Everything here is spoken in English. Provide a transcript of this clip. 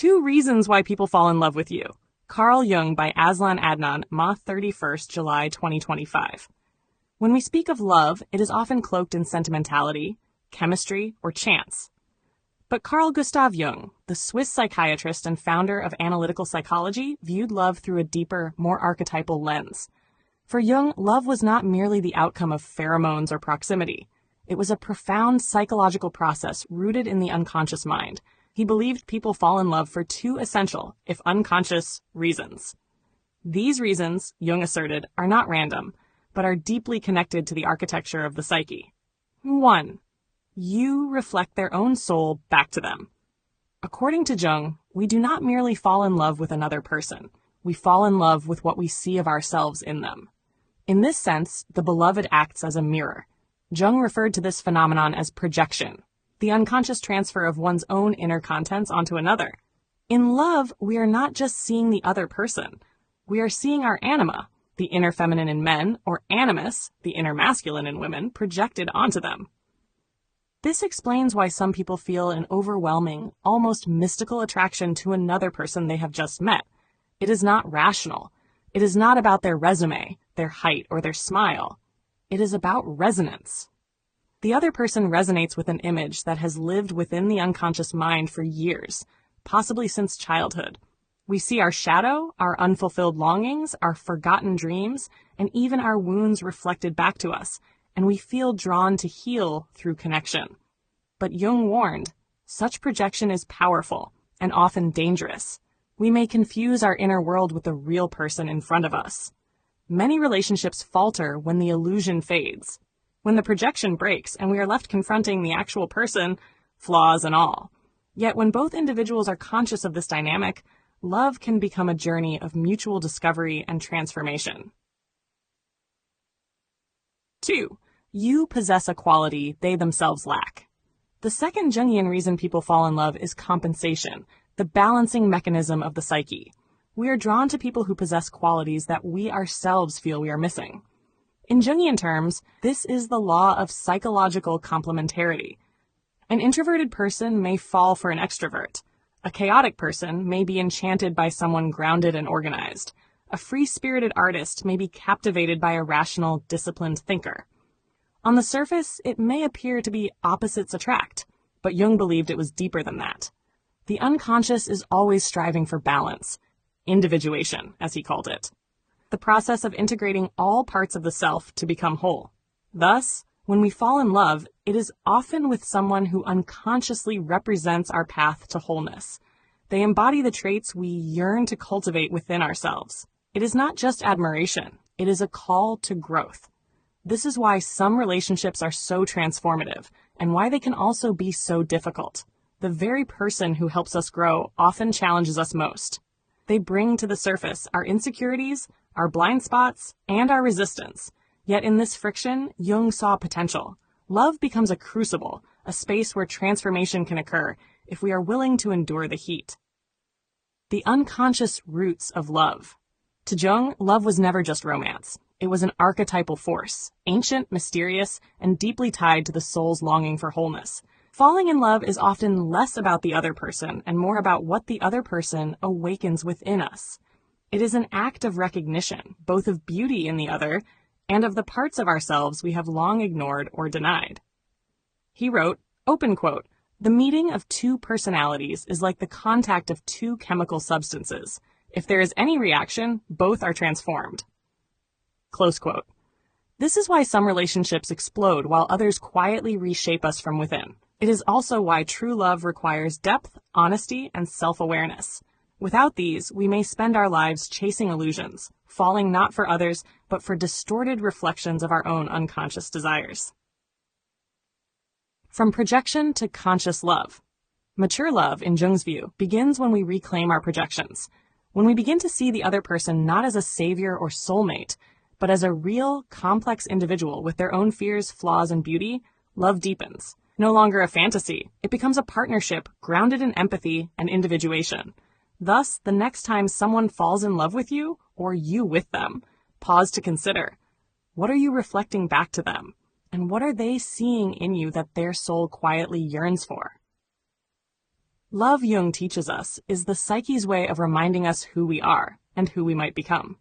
2 Reasons Why People Fall in Love with You. Carl Jung by AZLAN ADNAN, Ma 31st, July 2025. When we speak of love, it is often cloaked in sentimentality, chemistry, or chance. But Carl Gustav Jung, the Swiss psychiatrist and founder of analytical psychology, viewed love through a deeper, more archetypal lens. For Jung, love was not merely the outcome of pheromones or proximity. It was a profound psychological process rooted in the unconscious mind. He believed people fall in love for 2 essential, if unconscious, reasons. These reasons, Jung asserted, are not random, but are deeply connected to the architecture of the psyche. 1. You reflect their own soul back to them. According to Jung, we do not merely fall in love with another person. We fall in love with what we see of ourselves in them. In this sense, the beloved acts as a mirror. Jung referred to this phenomenon as projection, the unconscious transfer of one's own inner contents onto another. In love, we are not just seeing the other person. We are seeing our anima, the inner feminine in men, or animus, the inner masculine in women, projected onto them. This explains why some people feel an overwhelming, almost mystical attraction to another person they have just met. It is not rational. It is not about their resume, their height, or their smile. It is about resonance. The other person resonates with an image that has lived within the unconscious mind for years, possibly since childhood. We see our shadow, our unfulfilled longings, our forgotten dreams, and even our wounds reflected back to us, and we feel drawn to heal through connection. But Jung warned, such projection is powerful and often dangerous. We may confuse our inner world with the real person in front of us. Many relationships falter when the illusion fades, when the projection breaks and we are left confronting the actual person, flaws and all. Yet when both individuals are conscious of this dynamic, love can become a journey of mutual discovery and transformation. 2. You possess a quality they themselves lack. The second Jungian reason people fall in love is compensation, the balancing mechanism of the psyche. We are drawn to people who possess qualities that we ourselves feel we are missing. In Jungian terms, this is the law of psychological complementarity. An introverted person may fall for an extrovert. A chaotic person may be enchanted by someone grounded and organized. A free-spirited artist may be captivated by a rational, disciplined thinker. On the surface, it may appear to be opposites attract, but Jung believed it was deeper than that. The unconscious is always striving for balance, individuation, as he called it, the process of integrating all parts of the self to become whole. Thus, when we fall in love, it is often with someone who unconsciously represents our path to wholeness. They embody the traits we yearn to cultivate within ourselves. It is not just admiration, it is a call to growth. This is why some relationships are so transformative, and why they can also be so difficult. The very person who helps us grow often challenges us most. They bring to the surface our insecurities, our blind spots, and our resistance. Yet in this friction, Jung saw potential. Love becomes a crucible, a space where transformation can occur if we are willing to endure the heat. The unconscious roots of love. To Jung, love was never just romance. It was an archetypal force, ancient, mysterious, and deeply tied to the soul's longing for wholeness. Falling in love is often less about the other person and more about what the other person awakens within us. It is an act of recognition, both of beauty in the other and of the parts of ourselves we have long ignored or denied. He wrote, open quote, "The meeting of 2 personalities is like the contact of 2 chemical substances. If there is any reaction, both are transformed." Close quote. This is why some relationships explode while others quietly reshape us from within. It is also why true love requires depth, honesty, and self-awareness. Without these, we may spend our lives chasing illusions, falling not for others, but for distorted reflections of our own unconscious desires. From projection to conscious love. Mature love, in Jung's view, begins when we reclaim our projections. When we begin to see the other person not as a savior or soulmate, but as a real, complex individual with their own fears, flaws, and beauty, love deepens. No longer a fantasy, it becomes a partnership grounded in empathy and individuation. Thus, the next time someone falls in love with you, or you with them, pause to consider, what are you reflecting back to them? And what are they seeing in you that their soul quietly yearns for? Love, Jung teaches us, is the psyche's way of reminding us who we are and who we might become.